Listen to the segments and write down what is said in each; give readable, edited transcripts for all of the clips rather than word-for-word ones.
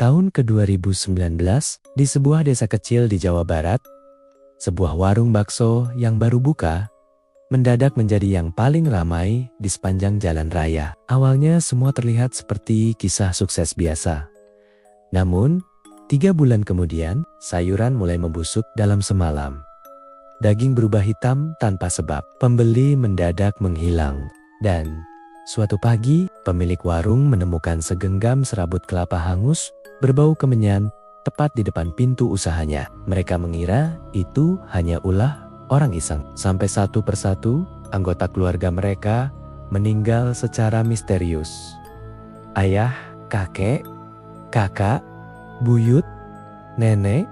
Tahun ke-2019, di sebuah desa kecil di Jawa Barat, sebuah warung bakso yang baru buka, mendadak menjadi yang paling ramai di sepanjang jalan raya. Awalnya semua terlihat seperti kisah sukses biasa. Namun, 3 bulan kemudian, sayuran mulai membusuk dalam semalam. Daging berubah hitam tanpa sebab, pembeli mendadak menghilang. Dan, suatu pagi, pemilik warung menemukan segenggam serabut kelapa hangus berbau kemenyan tepat di depan pintu usahanya. Mereka mengira itu hanya ulah orang iseng. Sampai satu persatu, anggota keluarga mereka meninggal secara misterius. Ayah, kakek, kakak, buyut, nenek,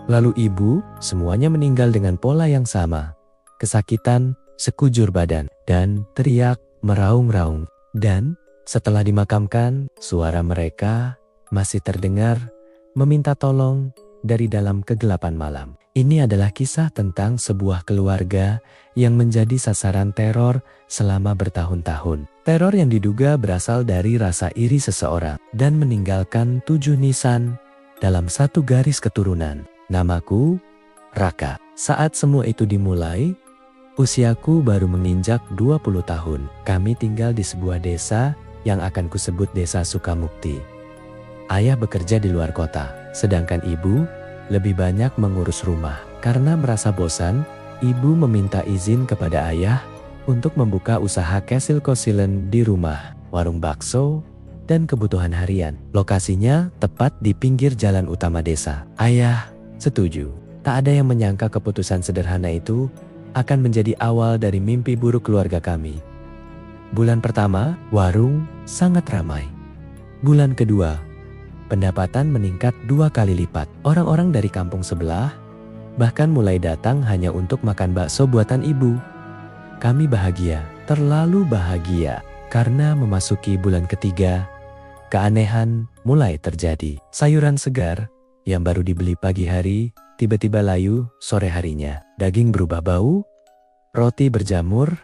lalu ibu, semuanya meninggal dengan pola yang sama. Kesakitan, sekujur badan, dan teriak meraung-raung. Dan setelah dimakamkan, suara mereka masih terdengar meminta tolong dari dalam kegelapan malam. Ini adalah kisah tentang sebuah keluarga yang menjadi sasaran teror selama bertahun-tahun. Teror yang diduga berasal dari rasa iri seseorang dan meninggalkan 7 nisan dalam satu garis keturunan. Namaku Raka. Saat semua itu dimulai, usiaku baru menginjak 20 tahun. Kami tinggal di sebuah desa yang akan kusebut Desa Sukamukti. Ayah bekerja di luar kota, sedangkan ibu lebih banyak mengurus rumah. Karena merasa bosan, ibu meminta izin kepada ayah untuk membuka usaha kesil-kosilen di rumah, warung bakso, dan kebutuhan harian. Lokasinya tepat di pinggir jalan utama desa. Ayah setuju. Tak ada yang menyangka keputusan sederhana itu akan menjadi awal dari mimpi buruk keluarga kami. Bulan pertama, warung sangat ramai. Bulan kedua, pendapatan meningkat 2 kali lipat. Orang-orang dari kampung sebelah bahkan mulai datang hanya untuk makan bakso buatan ibu. Kami bahagia, terlalu bahagia, karena memasuki bulan ketiga, keanehan mulai terjadi. Sayuran segar yang baru dibeli pagi hari tiba-tiba layu sore harinya. Daging berubah bau, roti berjamur,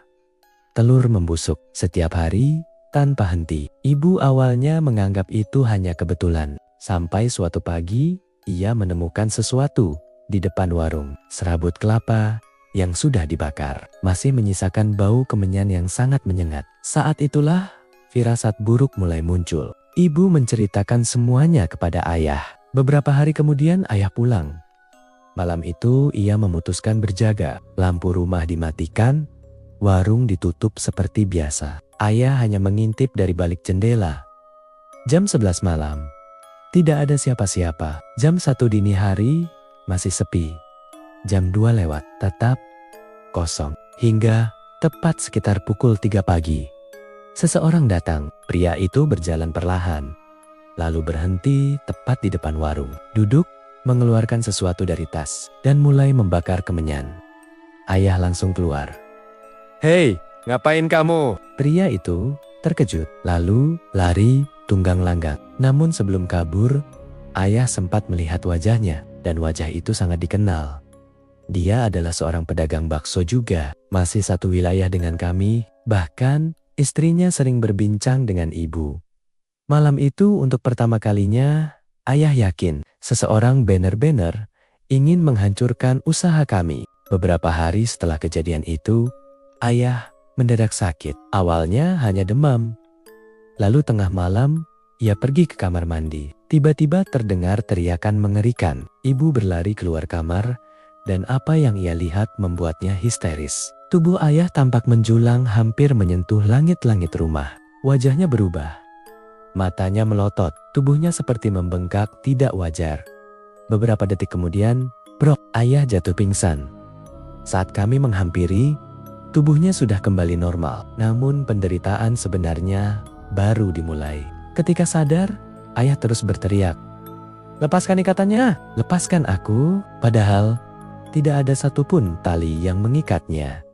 telur membusuk setiap hari tanpa henti. Ibu awalnya menganggap itu hanya kebetulan. Sampai suatu pagi, ia menemukan sesuatu di depan warung. Serabut kelapa yang sudah dibakar, masih menyisakan bau kemenyan yang sangat menyengat. Saat itulah, firasat buruk mulai muncul. Ibu menceritakan semuanya kepada ayah. Beberapa hari kemudian ayah pulang. Malam itu ia memutuskan berjaga. Lampu rumah dimatikan, warung ditutup seperti biasa. Ayah hanya mengintip dari balik jendela. Jam 11 malam, tidak ada siapa-siapa. Jam 1 dini hari, masih sepi. Jam 2 lewat, tetap kosong. Hingga tepat sekitar pukul 3 pagi. Seseorang datang. Pria itu berjalan perlahan, lalu berhenti tepat di depan warung. Duduk, mengeluarkan sesuatu dari tas, dan mulai membakar kemenyan. Ayah langsung keluar. "Hei, ngapain kamu?" Pria itu terkejut, lalu lari tunggang langgang. Namun sebelum kabur, ayah sempat melihat wajahnya, dan wajah itu sangat dikenal. Dia adalah seorang pedagang bakso juga, masih satu wilayah dengan kami, bahkan istrinya sering berbincang dengan ibu. Malam itu untuk pertama kalinya, ayah yakin seseorang benar-benar ingin menghancurkan usaha kami. Beberapa hari setelah kejadian itu, ayah mendadak sakit. Awalnya hanya demam. Lalu tengah malam, ia pergi ke kamar mandi. Tiba-tiba terdengar teriakan mengerikan. Ibu berlari keluar kamar, dan apa yang ia lihat membuatnya histeris. Tubuh ayah tampak menjulang hampir menyentuh langit-langit rumah. Wajahnya berubah. Matanya melotot, tubuhnya seperti membengkak tidak wajar. Beberapa detik kemudian, brok, ayah jatuh pingsan. Saat kami menghampiri, tubuhnya sudah kembali normal. Namun penderitaan sebenarnya baru dimulai. Ketika sadar, ayah terus berteriak, "Lepaskan ikatannya, lepaskan aku." Padahal tidak ada satupun tali yang mengikatnya.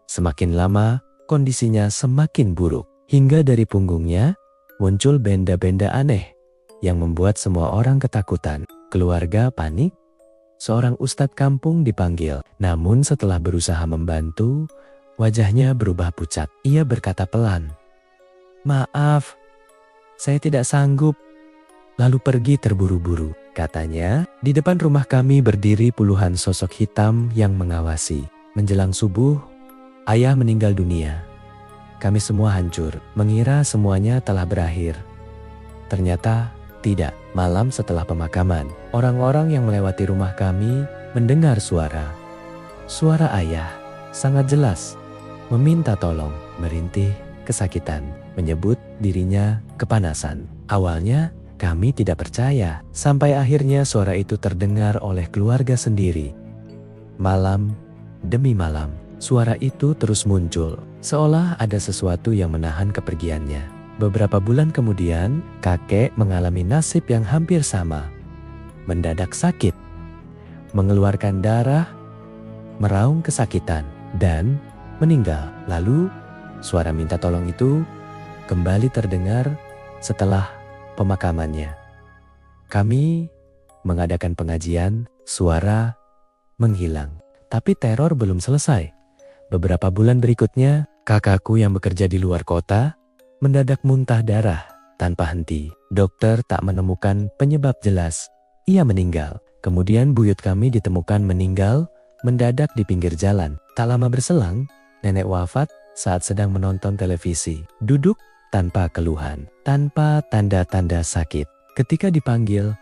Semakin lama, kondisinya semakin buruk. Hingga dari punggungnya muncul benda-benda aneh yang membuat semua orang ketakutan. Keluarga panik. Seorang ustadz kampung dipanggil. Namun setelah berusaha membantu, wajahnya berubah pucat. Ia berkata pelan, "Maaf, saya tidak sanggup. lalu pergi terburu-buru. Katanya, di depan rumah kami berdiri puluhan sosok hitam yang mengawasi. Menjelang subuh, ayah meninggal dunia. Kami semua hancur, mengira semuanya telah berakhir. Ternyata tidak. Malam setelah pemakaman, orang-orang yang melewati rumah kami mendengar suara. Suara ayah sangat jelas, meminta tolong, merintih, kesakitan, menyebut dirinya kepanasan. Awalnya kami tidak percaya, sampai akhirnya suara itu terdengar oleh keluarga sendiri. Malam demi malam, suara itu terus muncul, seolah ada sesuatu yang menahan kepergiannya. Beberapa bulan kemudian, kakek mengalami nasib yang hampir sama. Mendadak sakit, mengeluarkan darah, meraung kesakitan, dan meninggal. Lalu, suara minta tolong itu kembali terdengar setelah pemakamannya. Kami mengadakan pengajian, suara menghilang. Tapi teror belum selesai. Beberapa bulan berikutnya, kakakku yang bekerja di luar kota mendadak muntah darah tanpa henti. Dokter tak menemukan penyebab jelas. Ia meninggal. Kemudian buyut kami ditemukan meninggal mendadak di pinggir jalan. Tak lama berselang, nenek wafat saat sedang menonton televisi. Duduk tanpa keluhan, tanpa tanda-tanda sakit. Ketika dipanggil,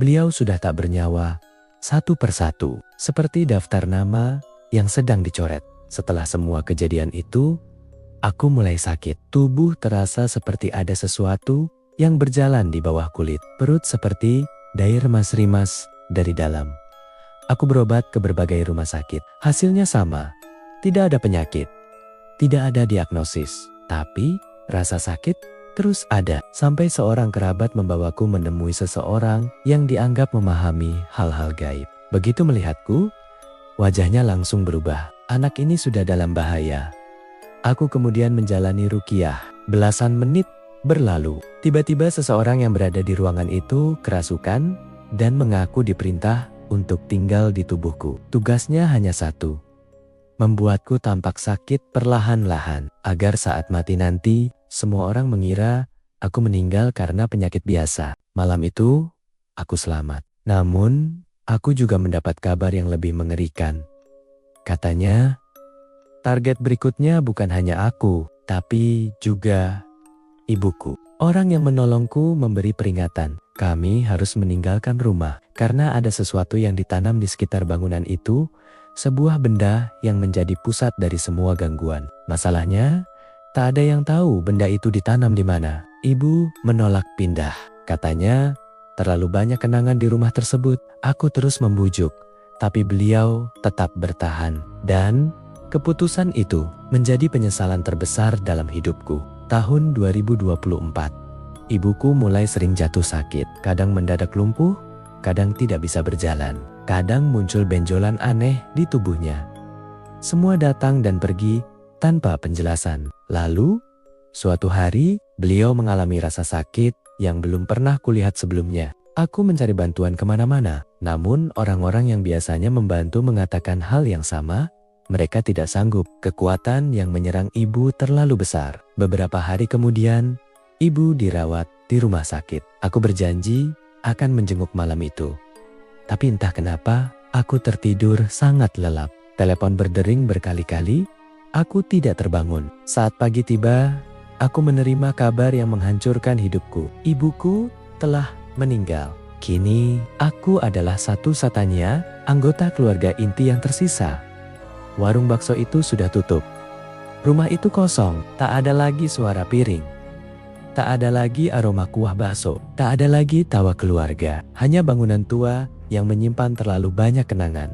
beliau sudah tak bernyawa. Satu persatu, seperti daftar nama yang sedang dicoret. Setelah semua kejadian itu, aku mulai sakit. Tubuh terasa seperti ada sesuatu yang berjalan di bawah kulit. Perut seperti remas-rimas dari dalam. Aku berobat ke berbagai rumah sakit. Hasilnya sama. Tidak ada penyakit. Tidak ada diagnosis. Tapi rasa sakit terus ada. Sampai seorang kerabat membawaku menemui seseorang yang dianggap memahami hal-hal gaib. Begitu melihatku, wajahnya langsung berubah. Anak ini sudah dalam bahaya. Aku kemudian menjalani ruqyah. Belasan menit berlalu. Tiba-tiba seseorang yang berada di ruangan itu kerasukan dan mengaku diperintah untuk tinggal di tubuhku. Tugasnya hanya satu, membuatku tampak sakit perlahan-lahan, agar saat mati nanti, semua orang mengira aku meninggal karena penyakit biasa. Malam itu, aku selamat. Namun, aku juga mendapat kabar yang lebih mengerikan. Katanya, target berikutnya bukan hanya aku, tapi juga ibuku. Orang yang menolongku memberi peringatan. Kami harus meninggalkan rumah karena ada sesuatu yang ditanam di sekitar bangunan itu, sebuah benda yang menjadi pusat dari semua gangguan. Masalahnya, tak ada yang tahu benda itu ditanam di mana. Ibu menolak pindah. Katanya, terlalu banyak kenangan di rumah tersebut. Aku terus membujuk, tapi beliau tetap bertahan. Dan keputusan itu menjadi penyesalan terbesar dalam hidupku. Tahun 2024, ibuku mulai sering jatuh sakit. Kadang mendadak lumpuh, kadang tidak bisa berjalan. Kadang muncul benjolan aneh di tubuhnya. Semua datang dan pergi tanpa penjelasan. Lalu, suatu hari, beliau mengalami rasa sakit yang belum pernah kulihat sebelumnya. Aku mencari bantuan kemana-mana, namun orang-orang yang biasanya membantu mengatakan hal yang sama. Mereka tidak sanggup. Kekuatan yang menyerang ibu terlalu besar. Beberapa hari kemudian, ibu dirawat di rumah sakit. Aku berjanji akan menjenguk malam itu. Tapi entah kenapa, aku tertidur sangat lelap. Telepon berdering berkali-kali, aku tidak terbangun. Saat pagi tiba, aku menerima kabar yang menghancurkan hidupku. Ibuku telah meninggal. Kini, aku adalah satu-satunya anggota keluarga inti yang tersisa. Warung bakso itu sudah tutup. Rumah itu kosong, tak ada lagi suara piring. Tak ada lagi aroma kuah bakso, tak ada lagi tawa keluarga. Hanya bangunan tua yang menyimpan terlalu banyak kenangan.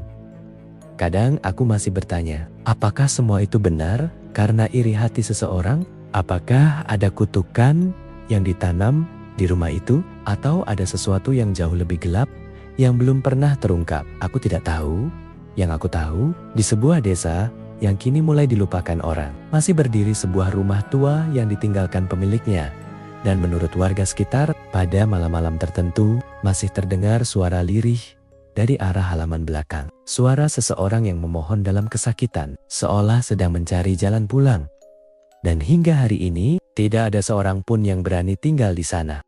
Kadang aku masih bertanya, apakah semua itu benar karena iri hati seseorang? Apakah ada kutukan yang ditanam di rumah itu? Atau ada sesuatu yang jauh lebih gelap yang belum pernah terungkap? Aku tidak tahu. Yang aku tahu, di sebuah desa yang kini mulai dilupakan orang, masih berdiri sebuah rumah tua yang ditinggalkan pemiliknya. Dan menurut warga sekitar, pada malam-malam tertentu, masih terdengar suara lirih dari arah halaman belakang. Suara seseorang yang memohon dalam kesakitan, seolah sedang mencari jalan pulang. Dan hingga hari ini, tidak ada seorang pun yang berani tinggal di sana.